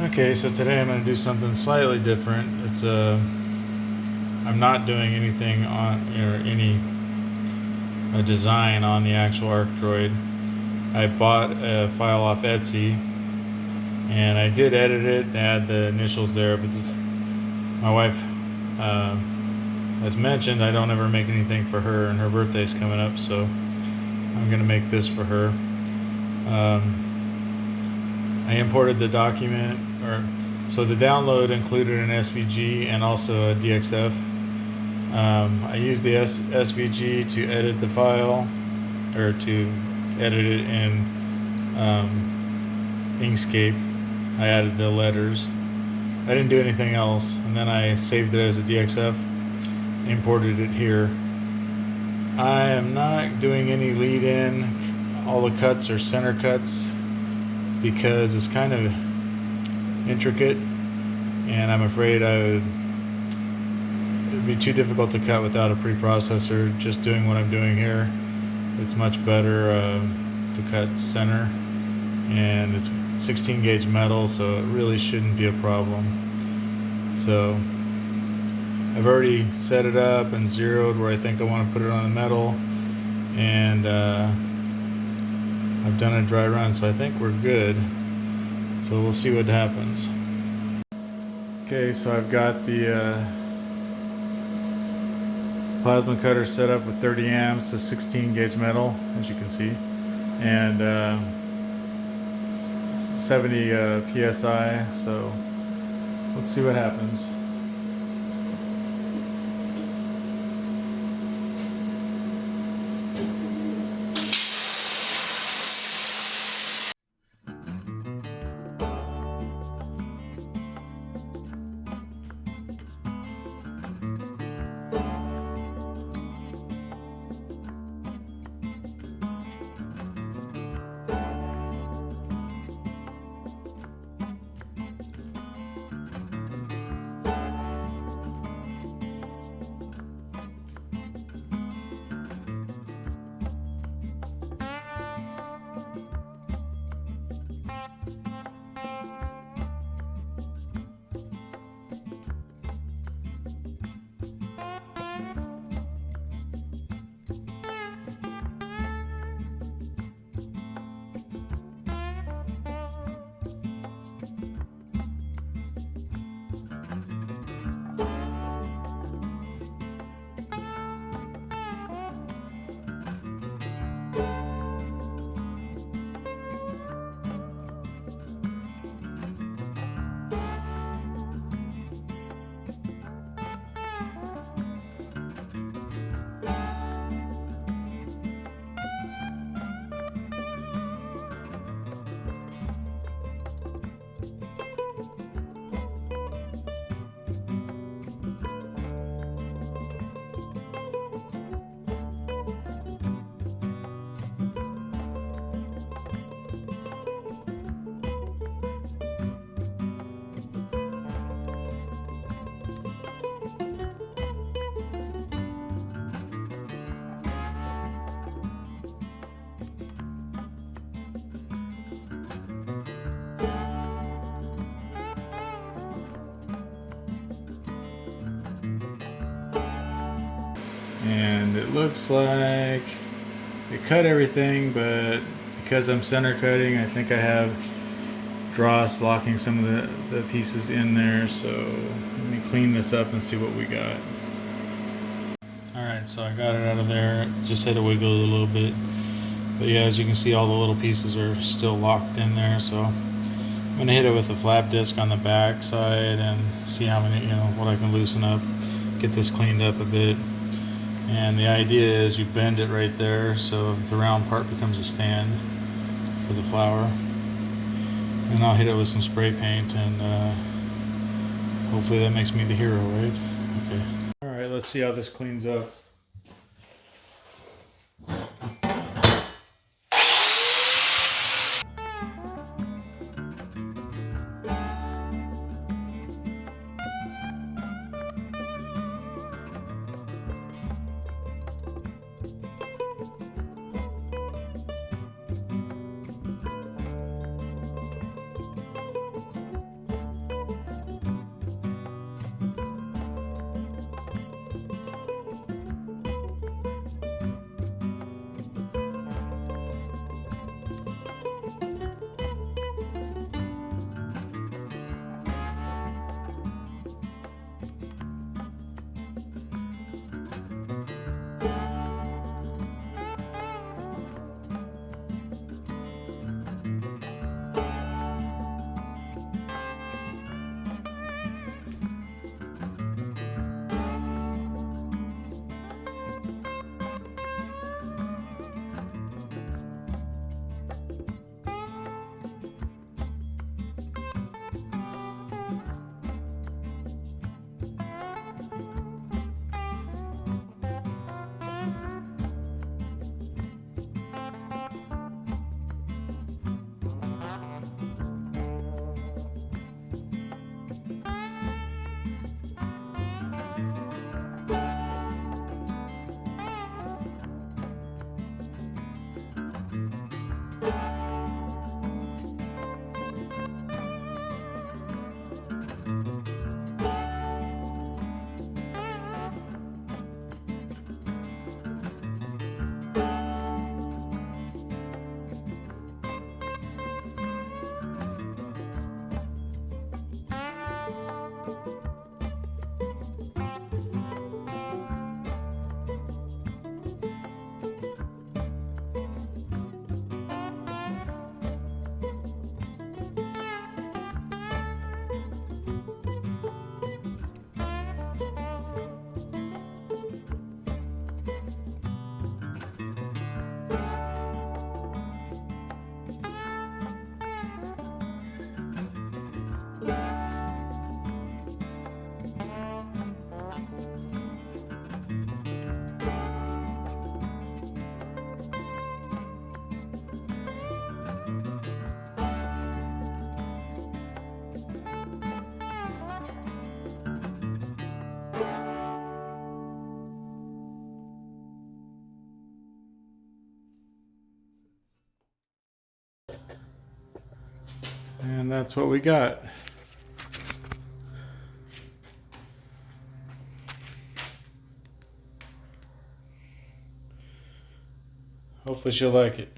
Okay, so today I'm going to do something slightly different. I'm not doing anything on or any design on the actual ArcDroid. I bought a file off Etsy, and I did edit it, add the initials there. But my wife, uh, as mentioned, I don't ever make anything for her, and her birthday's coming up, so I'm going to make this for her. I imported the document, so the download included an SVG and also a DXF. I used the SVG to edit the file, or to edit it in Inkscape. I added the letters. I didn't do anything else, and then I saved it as a DXF, imported it here. I am not doing any lead in. All the cuts are center cuts because it's kind of intricate, and I'm afraid it'd be too difficult to cut without a preprocessor. Just doing what I'm doing here, it's much better to cut center, and it's 16 gauge metal, so it really shouldn't be a problem. So I've already set it up and zeroed where I think I want to put it on the metal, and I've done a dry run, so I think we're good. So we'll see what happens. Okay, so I've got the plasma cutter set up with 30 amps, a 16 gauge metal, as you can see, and 70 psi. So let's see what happens. And it looks like it cut everything, but because I'm center cutting, I think I have dross locking some of the pieces in there. So let me clean this up and see what we got. Alright, so I got it out of there. Just had to wiggle it a little bit, but yeah, as you can see, all the little pieces are still locked in there. So I'm gonna hit it with a flap disc on the back side and see how many, what I can loosen up, get this cleaned up a bit. And the idea is you bend it right there so the round part becomes a stand for the flower. And I'll hit it with some spray paint, and hopefully that makes me the hero, right? Okay. Alright, let's see how this cleans up. that's what we got. Hopefully she'll like it.